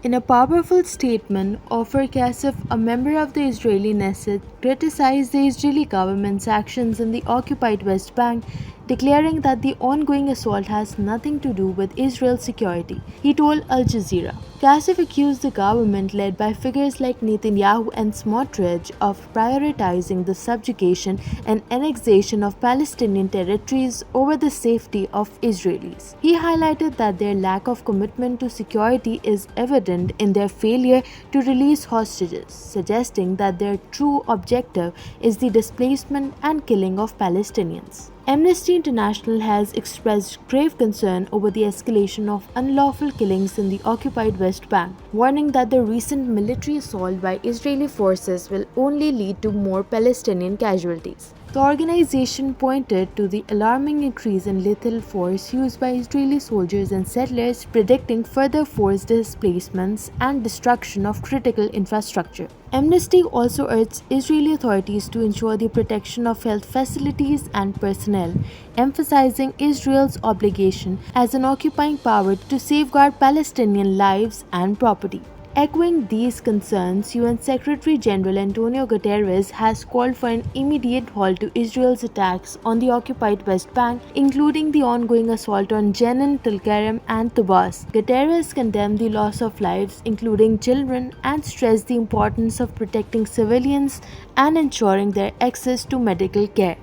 In a powerful statement, Ofer Cassif, a member of the Israeli Knesset, criticized the Israeli government's actions in the occupied West Bank, declaring that the ongoing assault has nothing to do with Israel's security. He told Al Jazeera. Cassif accused the government led by figures like Netanyahu and Smotrich of prioritizing the subjugation and annexation of Palestinian territories over the safety of Israelis. He highlighted that their lack of commitment to security is evident in their failure to release hostages, suggesting that their true objective is the displacement and killing of Palestinians. Amnesty International has expressed grave concern over the escalation of unlawful killings in the occupied West Bank, warning that the recent military assault by Israeli forces will only lead to more Palestinian casualties. The organization pointed to the alarming increase in lethal force used by Israeli soldiers and settlers, predicting further forced displacements and destruction of critical infrastructure. Amnesty also urged Israeli authorities to ensure the protection of health facilities and personnel, emphasizing Israel's obligation as an occupying power to safeguard Palestinian lives and property. Echoing these concerns, UN Secretary General Antonio Guterres has called for an immediate halt to Israel's attacks on the occupied West Bank, including the ongoing assault on Jenin, Tulkarem, and Tubas. Guterres condemned the loss of lives, including children, and stressed the importance of protecting civilians and ensuring their access to medical care.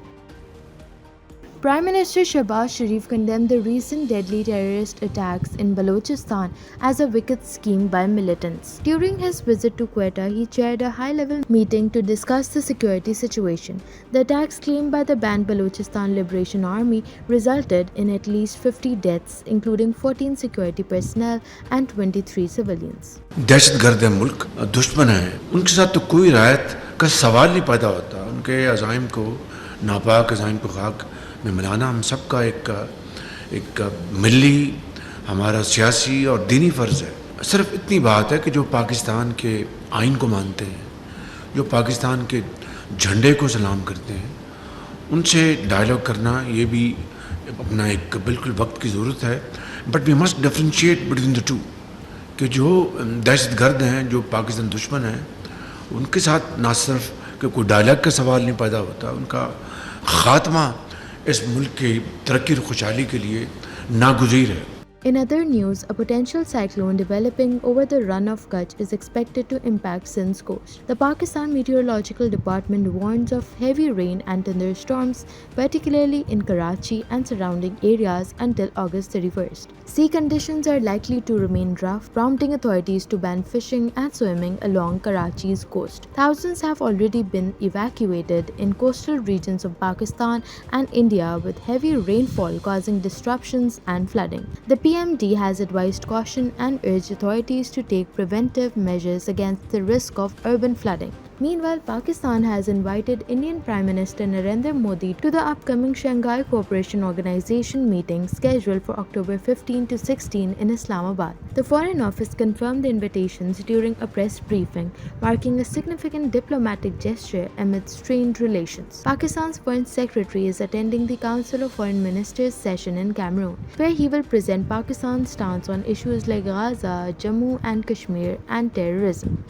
Prime Minister Shehbaz Sharif condemned the recent deadly terrorist attacks in Balochistan as a wicked scheme by militants. During his visit to Quetta, he chaired a high-level meeting to discuss the security situation. The attacks claimed by the banned Balochistan Liberation Army resulted in at least 50 deaths, including 14 security personnel and 23 civilians. दहशतगर्द है मुल्क, दुश्मन है, उनके साथ तो कोई रायत का सवाल नहीं पैदा होता. उनके अज़ाइम को, नापाक अज़ाइम को खाक में मिलाना हम सबका एक मिली, हमारा सियासी और दीनी फ़र्ज़ है. सिर्फ इतनी बात है कि जो पाकिस्तान के आइन को मानते हैं, जो पाकिस्तान के झंडे को सलाम करते हैं, उनसे डायलॉग करना ये भी अपना एक बिल्कुल वक्त की ज़रूरत है. But we must differentiate between the two, कि जो दहशतगर्द हैं, जो पाकिस्तान दुश्मन हैं, उनके साथ ना सिर्फ कि कोई डायलॉग का सवाल नहीं पैदा होता, उनका ख़ात्मा इस मुल्क की तरक्की और खुशहाली के लिए नागुज़ीर है. In other news, a potential cyclone developing over the Rann of Kutch is expected to impact Sindh's coast. The Pakistan Meteorological Department warns of heavy rain and thunderstorms, particularly in Karachi and surrounding areas until August 31st. Sea conditions are likely to remain rough, prompting authorities to ban fishing and swimming along Karachi's coast. Thousands have already been evacuated in coastal regions of Pakistan and India, with heavy rainfall causing disruptions and flooding. The PMD has advised caution and urged authorities to take preventive measures against the risk of urban flooding. Meanwhile, Pakistan has invited Indian Prime Minister Narendra Modi to the upcoming Shanghai Cooperation Organization meeting scheduled for October 15 to 16 in Islamabad. The Foreign Office confirmed the invitations during a press briefing, marking a significant diplomatic gesture amid strained relations. Pakistan's Foreign Secretary is attending the Council of Foreign Ministers session in Cameroon, where he will present Pakistan's stance on issues like Gaza, Jammu and Kashmir, and terrorism.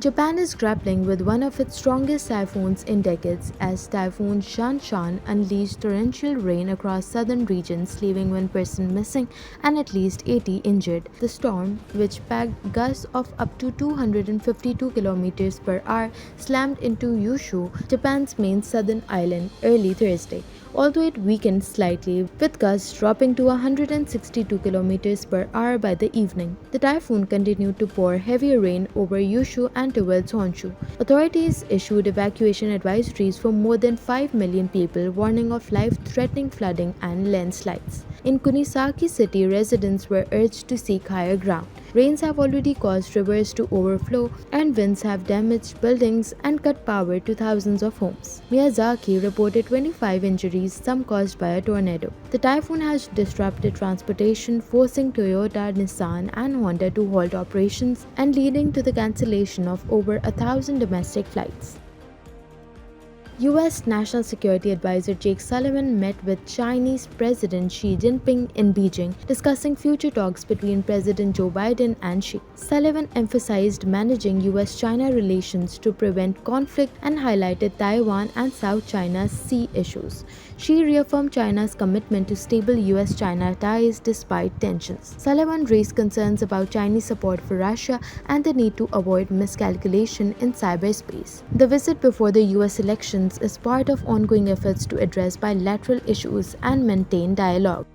Japan is grappling with one of its strongest typhoons in decades as Typhoon Shanshan unleashed torrential rain across southern regions, leaving one person missing and at least 80 injured. The storm, which packed gusts of up to 252 km per hour, slammed into Kyushu, Japan's main southern island, early Thursday. Although it weakened slightly, with gusts dropping to 162 km per hour by the evening. The typhoon continued to pour heavy rain over Kyushu and towards Honshu. Authorities issued evacuation advisories for more than 5 million people, warning of life-threatening flooding and landslides. In Kunisaki City, residents were urged to seek higher ground. Rains have already caused rivers to overflow, and winds have damaged buildings and cut power to thousands of homes. Miyazaki reported 25 injuries, some caused by a tornado. The typhoon has disrupted transportation, forcing Toyota, Nissan, and Honda to halt operations and leading to the cancellation of over 1,000 domestic flights. US National Security Advisor Jake Sullivan met with Chinese President Xi Jinping in Beijing, discussing future talks between President Joe Biden and Xi. Sullivan emphasized managing US-China relations to prevent conflict and highlighted Taiwan and South China Sea issues. Xi reaffirmed China's commitment to stable US-China ties despite tensions. Sullivan raised concerns about Chinese support for Russia and the need to avoid miscalculation in cyberspace. The visit before the US elections is part of ongoing efforts to address bilateral issues and maintain dialogue.